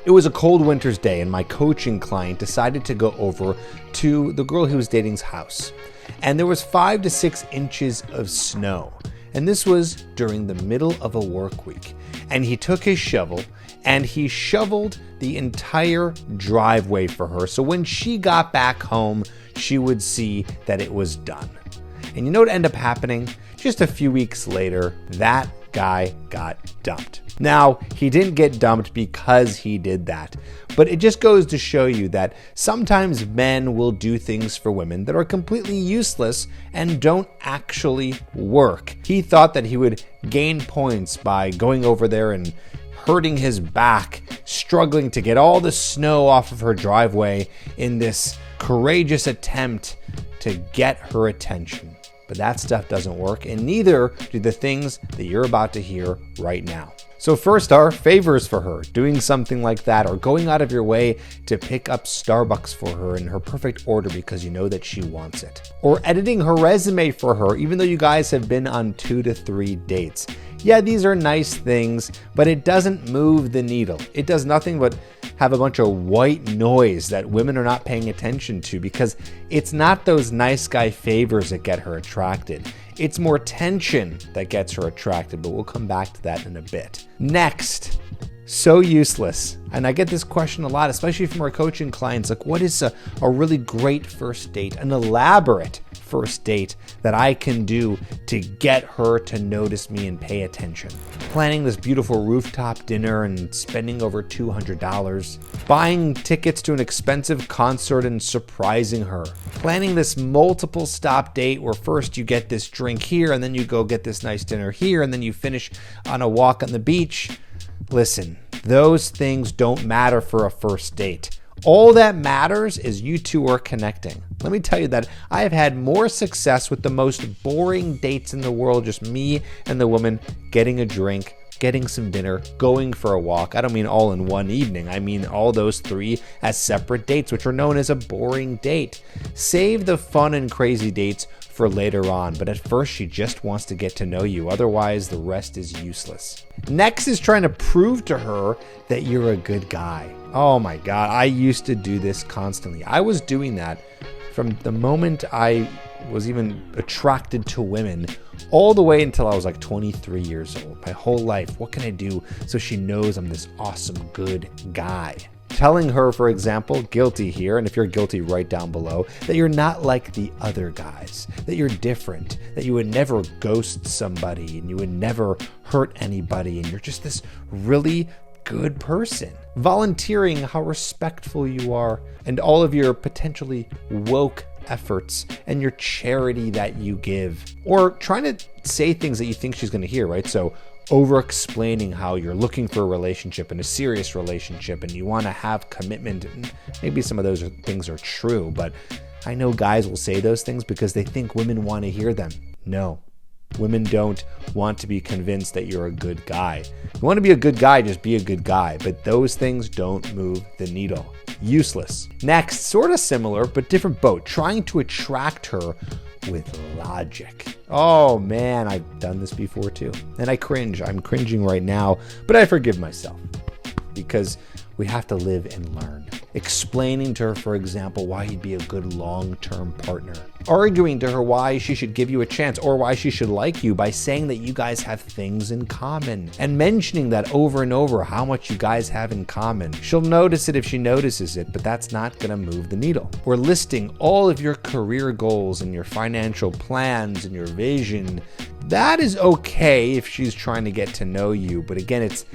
It was a cold winter's day, and my coaching client decided to go over to the girl he was dating's house. And there was 5 to 6 inches of snow. And this was during the middle of a work week. And he took his shovel and he shoveled the entire driveway for her. So when she got back home, she would see that it was done. And you know what ended up happening? Just a few weeks later, that guy got dumped. Now, he didn't get dumped because he did that, but it just goes to show you that sometimes men will do things for women that are completely useless and don't actually work. He thought that he would gain points by going over there and hurting his back, struggling to get all the snow off of her driveway in this courageous attempt to get her attention. But that stuff doesn't work, and neither do the things that you're about to hear right now. So first are favors for her, doing something like that, or going out of your way to pick up Starbucks for her in her perfect order because you know that she wants it. Or editing her resume for her, even though you guys have been on 2 to 3 dates. Yeah, these are nice things, but it doesn't move the needle. It does nothing but have a bunch of white noise that women are not paying attention to, because it's not those nice guy favors that get her attracted. It's more tension that gets her attracted, but we'll come back to that in a bit. Next, so useless. And I get this question a lot, especially from our coaching clients, like what is a really great first date, an elaborate first date that I can do to get her to notice me and pay attention? Planning this beautiful rooftop dinner and spending over $200, buying tickets to an expensive concert and surprising her, planning this multiple stop date where first you get this drink here and then you go get this nice dinner here and then you finish on a walk on the beach. Listen, those things don't matter for a first date. All that matters is you two are connecting. Let me tell you that I have had more success with the most boring dates in the world, just me and the woman getting a drink, getting some dinner, going for a walk. I don't mean all in one evening. I mean all those 3 as separate dates, which are known as a boring date. Save the fun and crazy dates for later on, but at first she just wants to get to know you. Otherwise, the rest is useless. Next is trying to prove to her that you're a good guy. Oh my God, I used to do this constantly. I was doing that from the moment I was even attracted to women all the way until I was like 23 years old. My whole life, what can I do so she knows I'm this awesome, good guy? Telling her, for example, guilty here, and if you're guilty, write down below, that you're not like the other guys, that you're different, that you would never ghost somebody and you would never hurt anybody, and you're just this really good person. Volunteering how respectful you are and all of your potentially woke efforts and your charity that you give. Or trying to say things that you think she's going to hear, right? So over-explaining how you're looking for a relationship and a serious relationship and you want to have commitment. And maybe some of those things are true, but I know guys will say those things because they think women want to hear them. No. Women don't want to be convinced that you're a good guy. You want to be a good guy, just be a good guy. But those things don't move the needle. Useless. Next, sort of similar, but different boat. Trying to attract her with logic. Oh man, I've done this before too. And I cringe. I'm cringing right now, but I forgive myself because we have to live and learn. Explaining to her, for example, why you'd be a good long-term partner. Arguing to her why she should give you a chance or why she should like you by saying that you guys have things in common. And mentioning that over and over, how much you guys have in common. She'll notice it if she notices it, but that's not gonna move the needle. Or listing all of your career goals and your financial plans and your vision. That is okay if she's trying to get to know you, but again, it's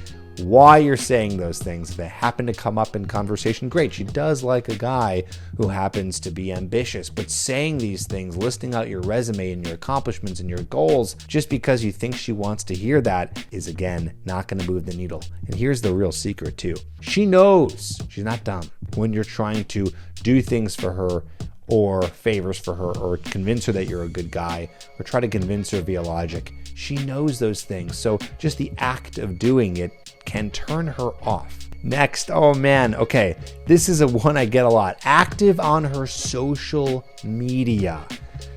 why you're saying those things. If they happen to come up in conversation, great. She does like a guy who happens to be ambitious, but saying these things, listing out your resume and your accomplishments and your goals just because you think she wants to hear that is, again, not going to move the needle. And here's the real secret too. She knows, she's not dumb, when you're trying to do things for her or favors for her or convince her that you're a good guy or try to convince her via logic. She knows those things. So just the act of doing it can turn her off. Next, oh man, okay, this is a one I get a lot. Active on her social media.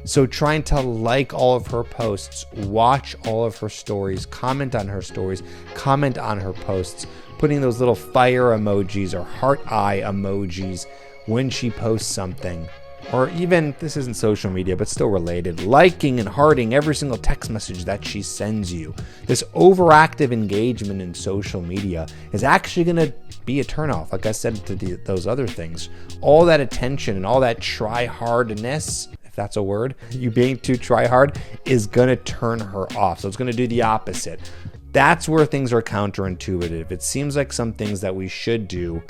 So trying to like all of her posts, watch all of her stories, comment on her stories, comment on her posts, putting those little fire emojis or heart eye emojis when she posts something. Or even, this isn't social media, but still related, liking and hearting every single text message that she sends you. This overactive engagement in social media is actually going to be a turnoff. Like I said to those other things, all that attention and all that try-hardness, if that's a word, you being too try-hard, is going to turn her off. So it's going to do the opposite. That's where things are counterintuitive. It seems like some things that we should do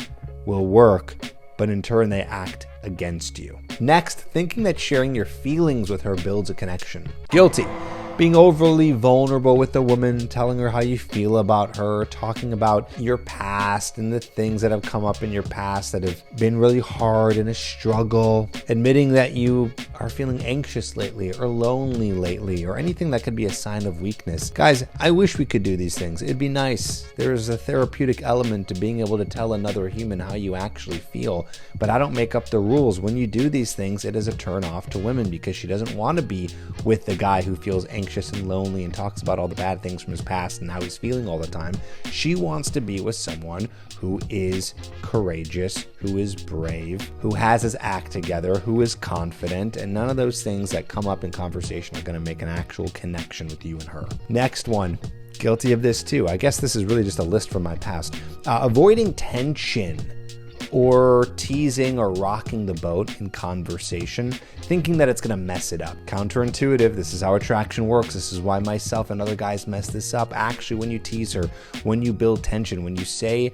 will work, but in turn they act against you. Next, thinking that sharing your feelings with her builds a connection. Guilty. Being overly vulnerable with a woman, telling her how you feel about her, talking about your past and the things that have come up in your past that have been really hard and a struggle, admitting that you are feeling anxious lately or lonely lately or anything that could be a sign of weakness. Guys, I wish we could do these things. It'd be nice. There's a therapeutic element to being able to tell another human how you actually feel, but I don't make up the rules. When you do these things, it is a turn off to women because she doesn't want to be with the guy who feels anxious and lonely and talks about all the bad things from his past and how he's feeling all the time. She wants to be with someone who is courageous, who is brave, who has his act together, who is confident, and none of those things that come up in conversation are going to make an actual connection with you and her. Next one. Guilty of this too. I guess this is really just a list from my past. Avoiding tension or teasing or rocking the boat in conversation, thinking that it's going to mess it up. Counterintuitive. This is how attraction works. This is why myself and other guys mess this up. Actually, when you tease her, when you build tension, when you say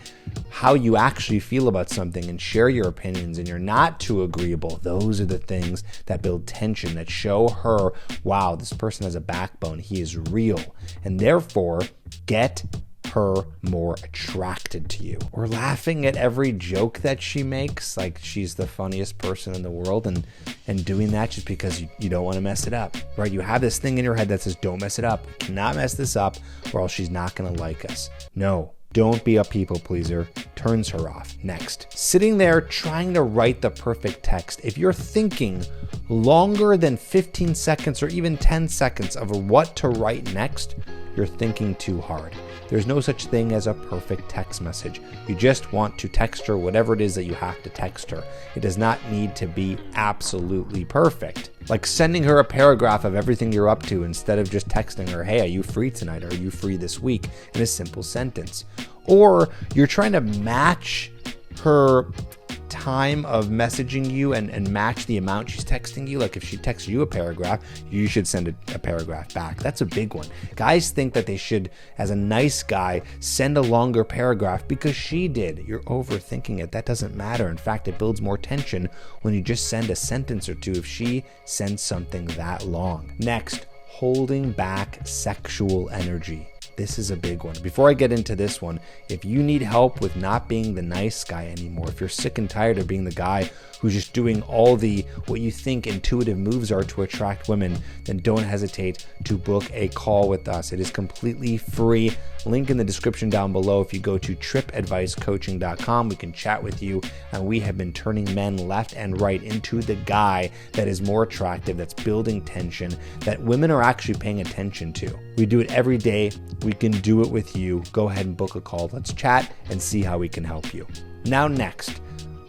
how you actually feel about something and share your opinions and you're not too agreeable, those are the things that build tension, that show her, wow, this person has a backbone. He is real. And therefore, get her more attracted to you. Or laughing at every joke that she makes, like she's the funniest person in the world, and doing that just because you don't want to mess it up, right? You have this thing in your head that says, don't mess it up. You cannot mess this up or else she's not going to like us. No, don't be a people pleaser. Turns her off. Next, sitting there trying to write the perfect text. If you're thinking longer than 15 seconds or even 10 seconds of what to write next, you're thinking too hard. There's no such thing as a perfect text message. You just want to text her whatever it is that you have to text her. It does not need to be absolutely perfect. Like sending her a paragraph of everything you're up to instead of just texting her, hey, are you free tonight? Or are you free this week? In a simple sentence. Or you're trying to match her time of messaging you and match the amount she's texting you. Like if she texts you a paragraph, you should send a paragraph back. That's a big one. Guys think that they should, as a nice guy, send a longer paragraph because she did. You're overthinking it. That doesn't matter. In fact, it builds more tension when you just send a sentence or two if she sends something that long. Next, holding back sexual energy. This is a big one. Before I get into this one, if you need help with not being the nice guy anymore, if you're sick and tired of being the guy who's just doing all the what you think intuitive moves are to attract women, then don't hesitate to book a call with us. It is completely free. Link in the description down below. If you go to tripadvicecoaching.com, we can chat with you, and we have been turning men left and right into the guy that is more attractive, that's building tension, that women are actually paying attention to. We do it every day. We can do it with you. Go ahead and book a call. Let's chat and see how we can help you. Now next,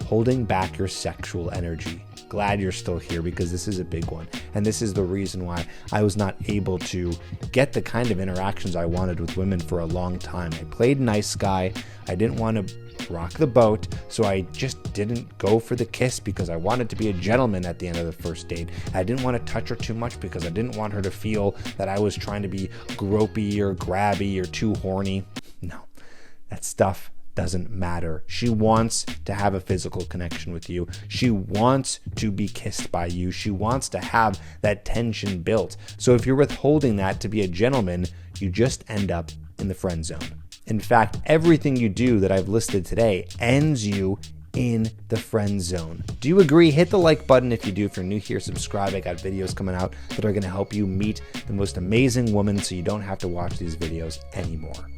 holding back your sexual energy. Glad you're still here because this is a big one. And this is the reason why I was not able to get the kind of interactions I wanted with women for a long time. I played nice guy. I didn't want to rock the boat, so I just didn't go for the kiss because I wanted to be a gentleman at the end of the first date. I didn't want to touch her too much because I didn't want her to feel that I was trying to be gropey or grabby or too horny. No, that stuff doesn't matter. She wants to have a physical connection with you. She wants to be kissed by you. She wants to have that tension built. So if you're withholding that to be a gentleman, you just end up in the friend zone. In fact, everything you do that I've listed today ends you in the friend zone. Do you agree? Hit the like button if you do. If you're new here, subscribe. I got videos coming out that are going to help you meet the most amazing woman so you don't have to watch these videos anymore.